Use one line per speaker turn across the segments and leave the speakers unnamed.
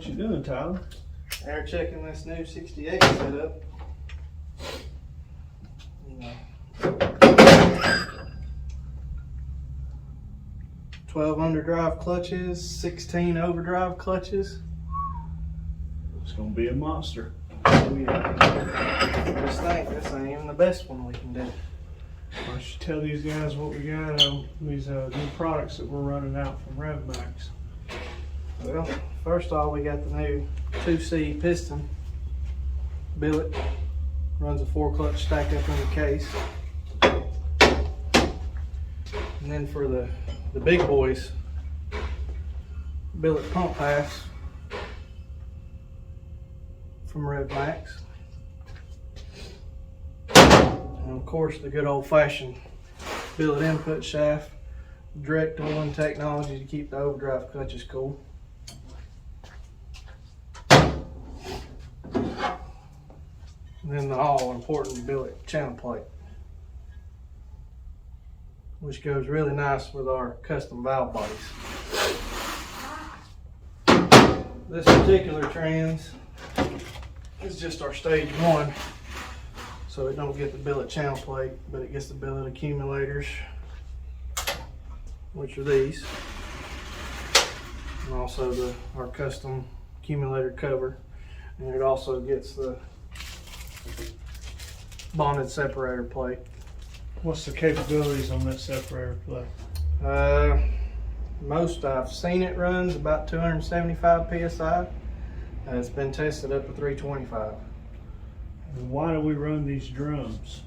What you doing, Tyler?
Air checking this new 68 setup. You know, 12 underdrive clutches, 16 overdrive clutches.
It's gonna be a monster.
Oh yeah. Just think, this ain't even the best one we can do.
Why don't you tell these guys what we got on these new products that we're running out from Rev Max?
Well, first off, we got the new 2C piston billet. Runs a 4-clutch stack up in the case. And then for the big boys, billet pump pass from Rev Max. And of course, the good old-fashioned billet input shaft, direct on technology to keep the overdrive clutches cool. And then the all-important billet channel plate, which goes really nice with our custom valve bodies. This particular trans is just our stage 1, so it don't get the billet channel plate, but it gets the billet accumulators, which are these, and also our custom accumulator cover, and it also gets the bonded separator plate.
What's the capabilities on that separator plate?
Most I've seen it runs about 275 psi. It's been tested up to 325.
And why do we run these drums?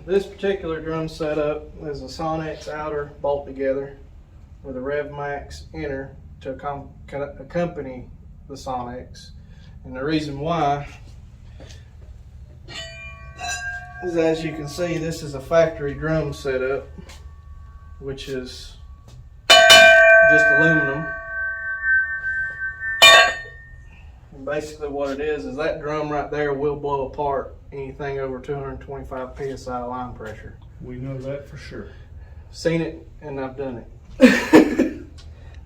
This particular drum setup is a Sonnax outer bolt together with a Rev Max inner to accompany the Sonnax. And the reason why is, as you can see, this is a factory drum setup, which is just aluminum. And basically what it is that drum right there will blow apart anything over 225 psi line pressure.
We know that for sure.
Seen it and I've done it.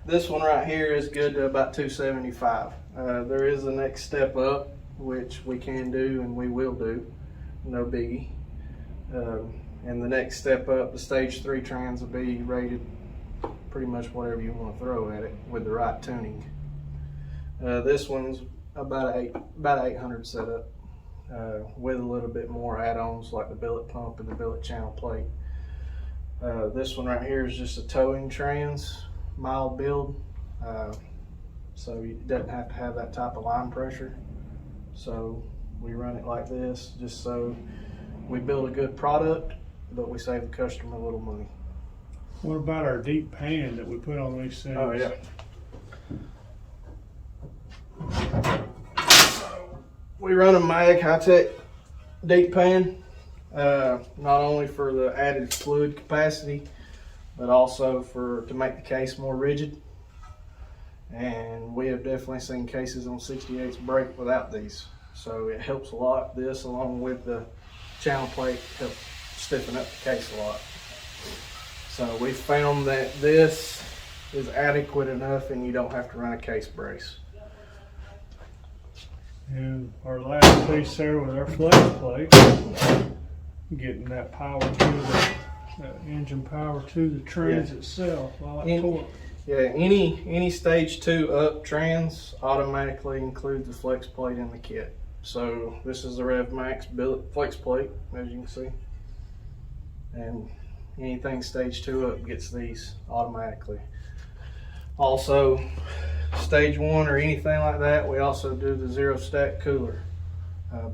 This one right here is good to about 275. There is the next step up, which we can do and we will do. No biggie. And the next step up, the stage 3 trans will be rated pretty much whatever you want to throw at it with the right tuning. This one's about 800 setup with a little bit more add-ons like the billet pump and the billet channel plate. This one right here is just a towing trans, mild build, so it doesn't have to have that type of line pressure. So we run it like this just so we build a good product, but we save the customer a little money.
What about our deep pan that we put on these things?
Oh yeah. We run a Mag high-tech deep pan, not only for the added fluid capacity, but also to make the case more rigid. And we have definitely seen cases on 68s break without these. So it helps a lot. This, along with the channel plate, helps stiffen up the case a lot. So we found that this is adequate enough and you don't have to run a case brace.
And our last piece there with our flex plate, getting that power to that engine power to the trans itself, all that torque.
Yeah, any stage 2 up trans automatically includes the flex plate in the kit. So this is the Rev Max billet flex plate, as you can see. And anything stage 2 up gets these automatically. Also, stage 1 or anything like that, we also do the 0-stack cooler.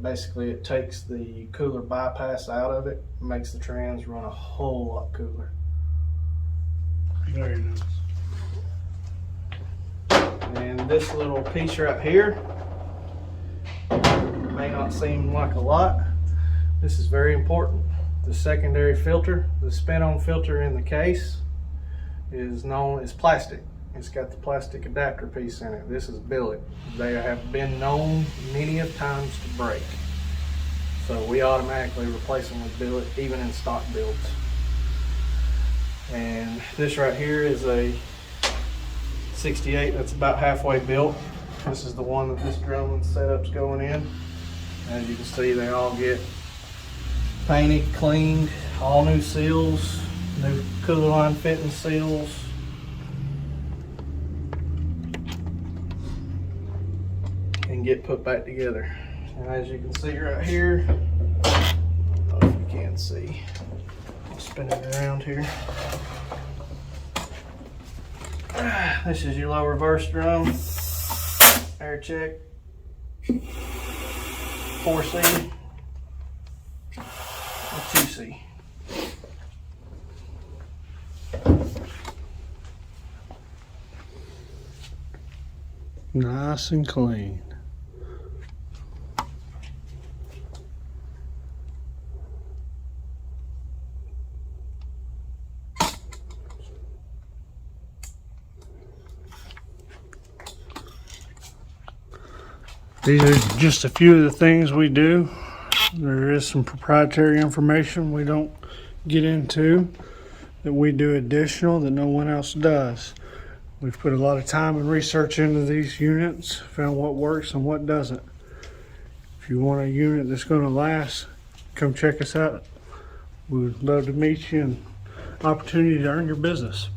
Basically, it takes the cooler bypass out of it, makes the trans run a whole lot cooler.
Very nice.
And this little piece right here may not seem like a lot. This is very important. The secondary filter, the spin-on filter in the case, is known as plastic. It's got the plastic adapter piece in it. This is billet. They have been known many of times to break. So we automatically replace them with billet, even in stock builds. And this right here is a 68 that's about halfway built. This is the one that this drum and setup's going in. As you can see, they all get painted, cleaned, all new seals, new cooler line fitting seals. And get put back together. And as you can see right here, I don't know if you can see, I'll spin it around here. This is your low reverse drum, air check, 4C, or 2C.
Nice and clean. These are just a few of the things we do. There is some proprietary information we don't get into that we do additional that no one else does. We've put a lot of time and research into these units, found what works and what doesn't. If you want a unit that's going to last, come check us out. We would love to meet you and opportunity to earn your business.